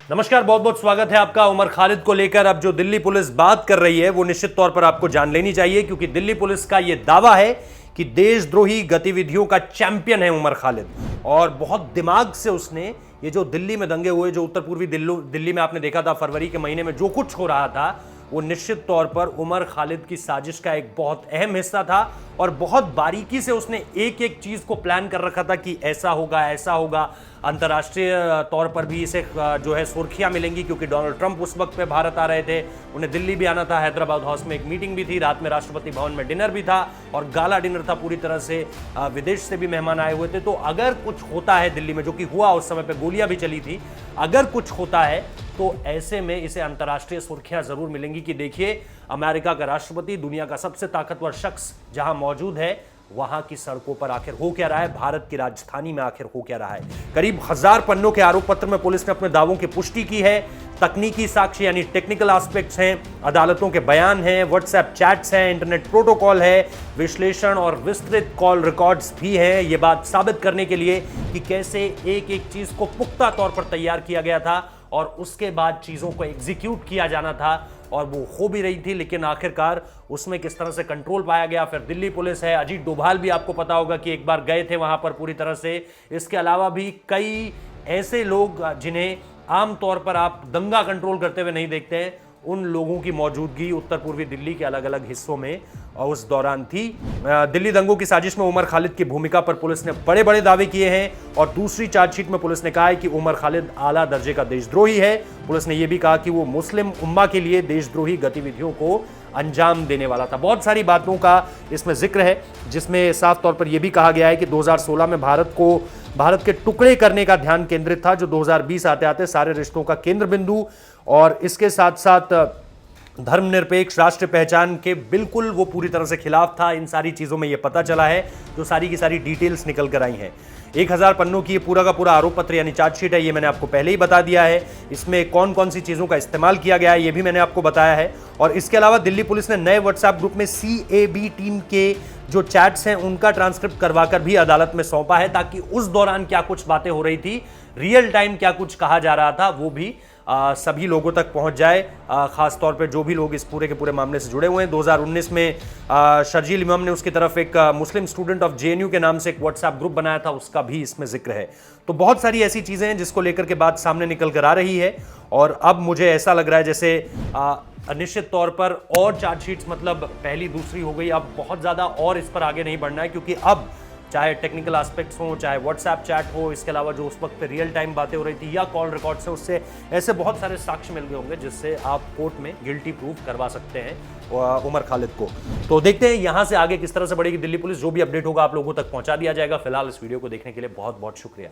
नमस्कार, बहुत बहुत स्वागत है आपका। उमर खालिद को लेकर अब जो दिल्ली पुलिस बात कर रही है वो निश्चित तौर पर आपको जान लेनी चाहिए, क्योंकि दिल्ली पुलिस का यह दावा है कि देशद्रोही गतिविधियों का चैंपियन है उमर खालिद। और बहुत दिमाग से उसने ये जो दिल्ली में दंगे हुए, जो उत्तर पूर्वी दिल्ली में आपने देखा था फरवरी के महीने में जो कुछ हो रहा था, वो निश्चित तौर पर उमर खालिद की साजिश का एक बहुत अहम हिस्सा था। और बहुत बारीकी से उसने एक एक चीज को प्लान कर रखा था कि ऐसा होगा, ऐसा होगा। अंतर्राष्ट्रीय तौर पर भी इसे जो है सुर्खियां मिलेंगी, क्योंकि डोनाल्ड ट्रंप उस वक्त पे भारत आ रहे थे, उन्हें दिल्ली भी आना था, हैदराबाद हाउस में एक मीटिंग भी थी, रात में राष्ट्रपति भवन में डिनर भी था और गाला डिनर था पूरी तरह से। विदेश से भी मेहमान आए हुए थे। तो अगर कुछ होता है दिल्ली में, जो कि हुआ, उस समय पे गोलियां भी चली थी, अगर कुछ होता है तो ऐसे में इसे अंतर्राष्ट्रीय सुर्खियां जरूर मिलेंगी कि देखिए, अमेरिका का राष्ट्रपति, दुनिया का सबसे ताकतवर शख्स जहां मौजूद है, वहां की सड़कों पर आखिर हो क्या रहा है, भारत की राजधानी में आखिर हो क्या रहा है। करीब 1000 पन्नों के आरोप पत्र में पुलिस ने अपने दावों की पुष्टि की है। तकनीकी साक्ष्य यानी टेक्निकल एस्पेक्ट्स हैं, अदालतों के बयान हैं, व्हाट्सएप चैट्स हैं, इंटरनेट प्रोटोकॉल है, विश्लेषण और विस्तृत कॉल रिकॉर्ड्स भी हैं। यह बात साबित करने के लिए कि कैसे एक एक चीज को पुख्ता तौर पर तैयार किया गया था और उसके बाद चीजों को एग्जीक्यूट किया जाना था, और वो हो भी रही थी। लेकिन आखिरकार उसमें किस तरह से कंट्रोल पाया गया। फिर दिल्ली पुलिस है, अजीत डोभाल भी आपको पता होगा कि एक बार गए थे वहां पर पूरी तरह से। इसके अलावा भी कई ऐसे लोग जिन्हें आमतौर पर आप दंगा कंट्रोल करते हुए नहीं देखते हैं, उन लोगों की मौजूदगी उत्तर पूर्वी दिल्ली के अलग अलग हिस्सों में उस दौरान थी। दिल्ली दंगों की साजिश में उमर खालिद की भूमिका पर पुलिस ने बड़े बड़े दावे किए हैं। और दूसरी चार्जशीट में पुलिस ने कहा है कि उमर खालिद आला दर्जे का देशद्रोही है। पुलिस ने यह भी कहा कि वो मुस्लिम उम्मा के लिए देशद्रोही गतिविधियों को अंजाम देने वाला था। बहुत सारी बातों का इसमें जिक्र है, जिसमें साफ तौर पर यह भी कहा गया है कि 2016 में भारत के टुकड़े करने का ध्यान केंद्रित था, जो 2020 आते आते सारे रिश्तों का केंद्र बिंदु, और इसके साथ साथ धर्मनिरपेक्ष राष्ट्र पहचान के बिल्कुल वो पूरी तरह से खिलाफ था। इन सारी चीजों में ये पता चला है, जो सारी की सारी डिटेल्स निकल कर आई हैं। 1000 पन्नों की ये पूरा का पूरा आरोप पत्र यानी चार्जशीट है, ये मैंने आपको पहले ही बता दिया है। इसमें कौन कौन सी चीजों का इस्तेमाल किया गया है ये भी मैंने आपको बताया है। और इसके अलावा दिल्ली पुलिस ने नए व्हाट्सएप ग्रुप में CAB टीम के जो चैट्स हैं उनका ट्रांसक्रिप्ट करवाकर भी अदालत में सौंपा है, ताकि उस दौरान क्या कुछ बातें हो रही थी, रियल टाइम क्या कुछ कहा जा रहा था, वो भी सभी लोगों तक पहुंच जाए। खास तौर पे जो भी लोग इस पूरे के पूरे मामले से जुड़े हुए हैं। 2019 में शर्जील इमाम ने उसकी तरफ एक मुस्लिम स्टूडेंट ऑफ JNU के नाम से एक व्हाट्सएप ग्रुप बनाया था, उसका भी इसमें जिक्र है। तो बहुत सारी ऐसी चीजें हैं जिसको लेकर के बात सामने निकल कर आ रही है। और अब मुझे ऐसा लग रहा है जैसे निश्चित तौर पर और चार्जशीट्स, मतलब पहली दूसरी हो गई, अब बहुत ज्यादा और इस पर आगे नहीं बढ़ना है, क्योंकि अब चाहे टेक्निकल एस्पेक्ट्स हो, चाहे व्हाट्सएप चैट हो, इसके अलावा जो उस वक्त पे रियल टाइम बातें हो रही थी या कॉल रिकॉर्ड से, उससे ऐसे बहुत सारे साक्ष्य मिल गए होंगे जिससे आप कोर्ट में गिल्टी प्रूफ करवा सकते हैं उमर खालिद को। तो देखते हैं यहां से आगे किस तरह से बढ़ेगी दिल्ली पुलिस। जो भी अपडेट होगा आप लोगों तक पहुंचा दिया जाएगा। फिलहाल इस वीडियो को देखने के लिए बहुत बहुत शुक्रिया।